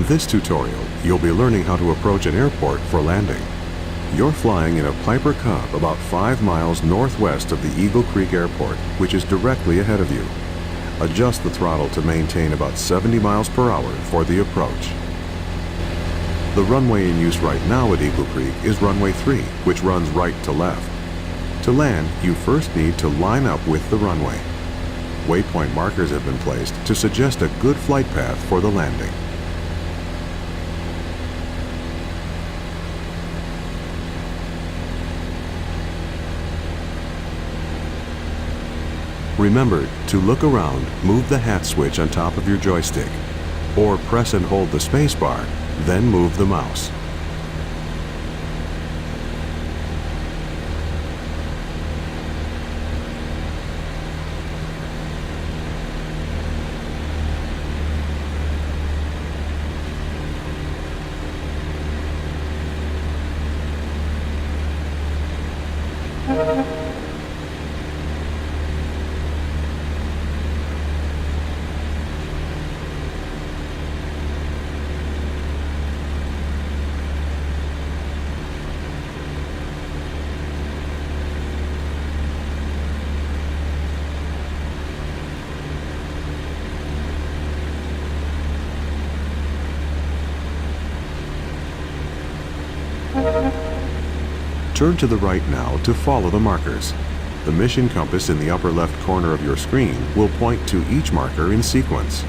This tutorial, you'll be learning how to approach an airport for landing. You're flying in a Piper Cub about 5 miles northwest of the Eagle Creek Airport, which is directly ahead of you. Adjust the throttle to maintain about 70 miles per hour for the approach. The runway in use right now at Eagle Creek is runway 3, which runs right to left. To land, you first need to line up with the runway. Waypoint markers have been placed to suggest a good flight path for the landing. Remember to look around, move the hat switch on top of your joystick, or press and hold the space bar, then move the mouse. Turn to the right now to follow the markers. The mission compass in the upper left corner of your screen will point to each marker in sequence.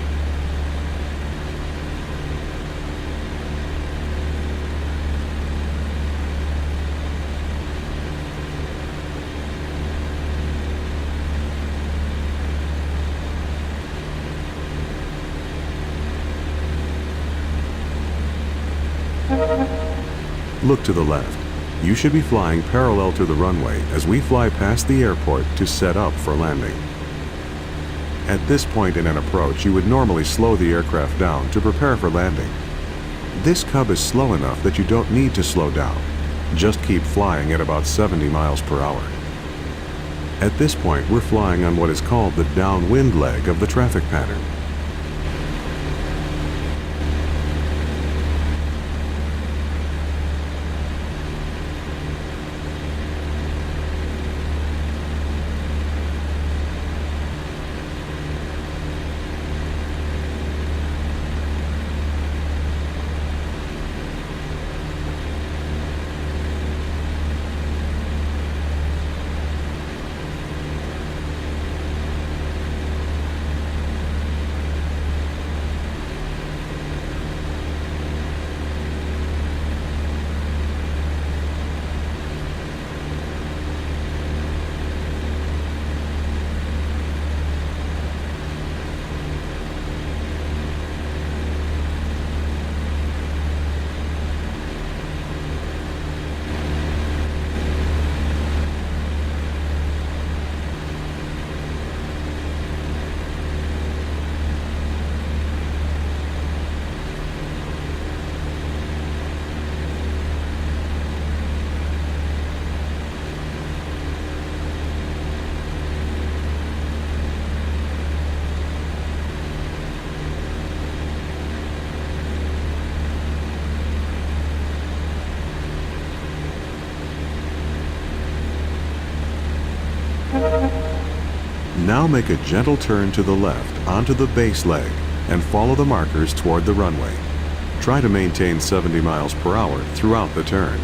Look to the left. You should be flying parallel to the runway as we fly past the airport to set up for landing. At this point in an approach, you would normally slow the aircraft down to prepare for landing. This Cub is slow enough that you don't need to slow down. Just keep flying at about 70 miles per hour. At this point, we're flying on what is called the downwind leg of the traffic pattern. Now make a gentle turn to the left onto the base leg and follow the markers toward the runway. Try to maintain 70 miles per hour throughout the turn.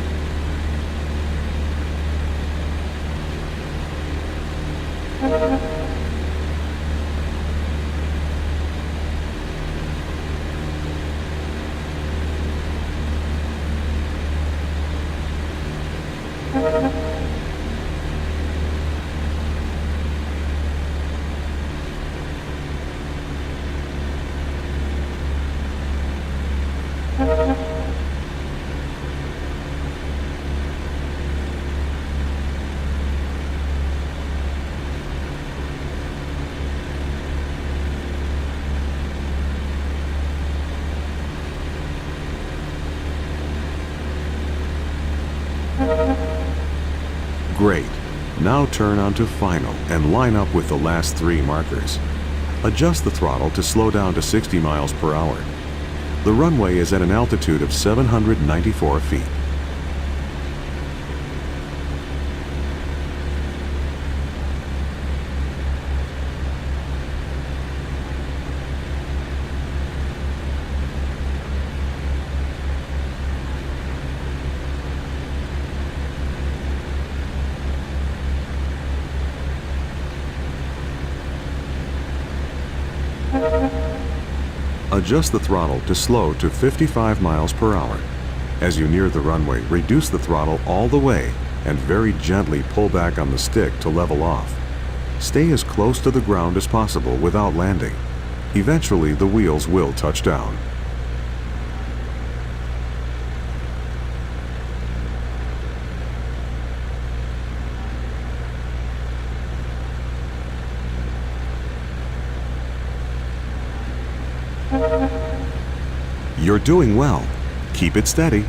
Great. Now turn onto final and line up with the last 3 markers. Adjust the throttle to slow down to 60 miles per hour. The runway is at an altitude of 794 feet. Adjust the throttle to slow to 55 miles per hour. As you near the runway, reduce the throttle all the way and very gently pull back on the stick to level off. Stay as close to the ground as possible without landing. Eventually, the wheels will touch down. You're doing well. Keep it steady.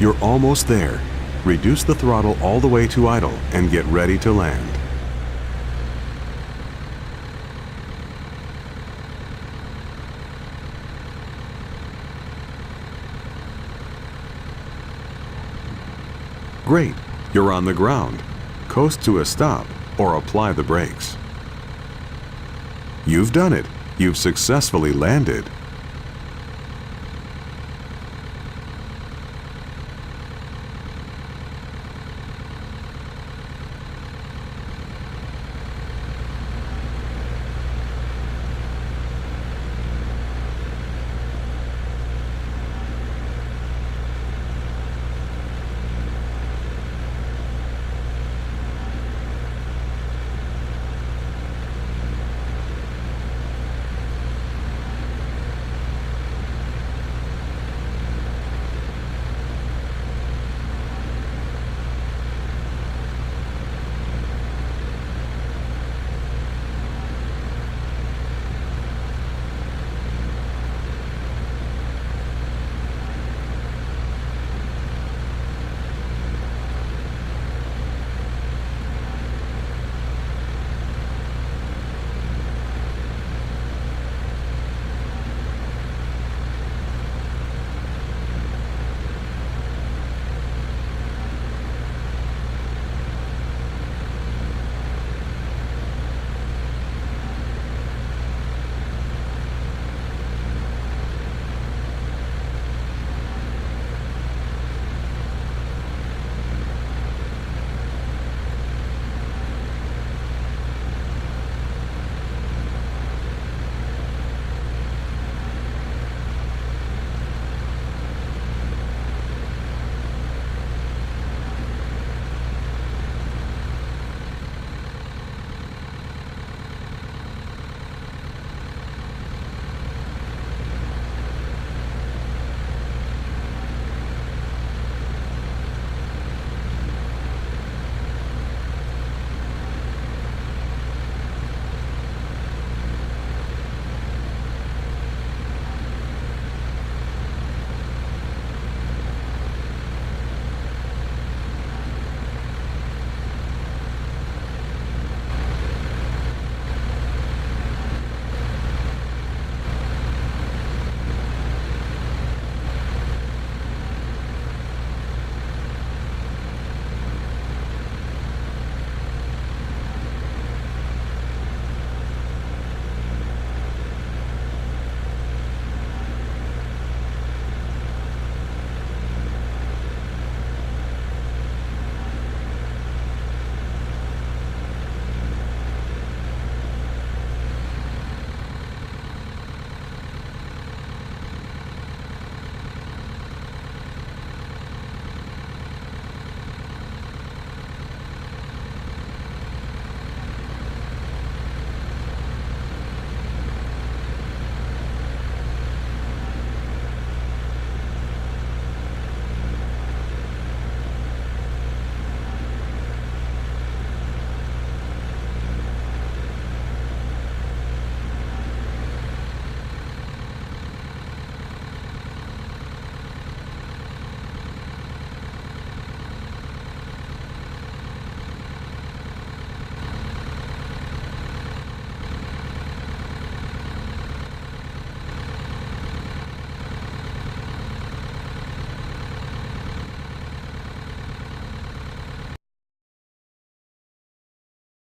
You're almost there. Reduce the throttle all the way to idle and get ready to land. Great, you're on the ground. Coast to a stop or apply the brakes. You've done it. You've successfully landed.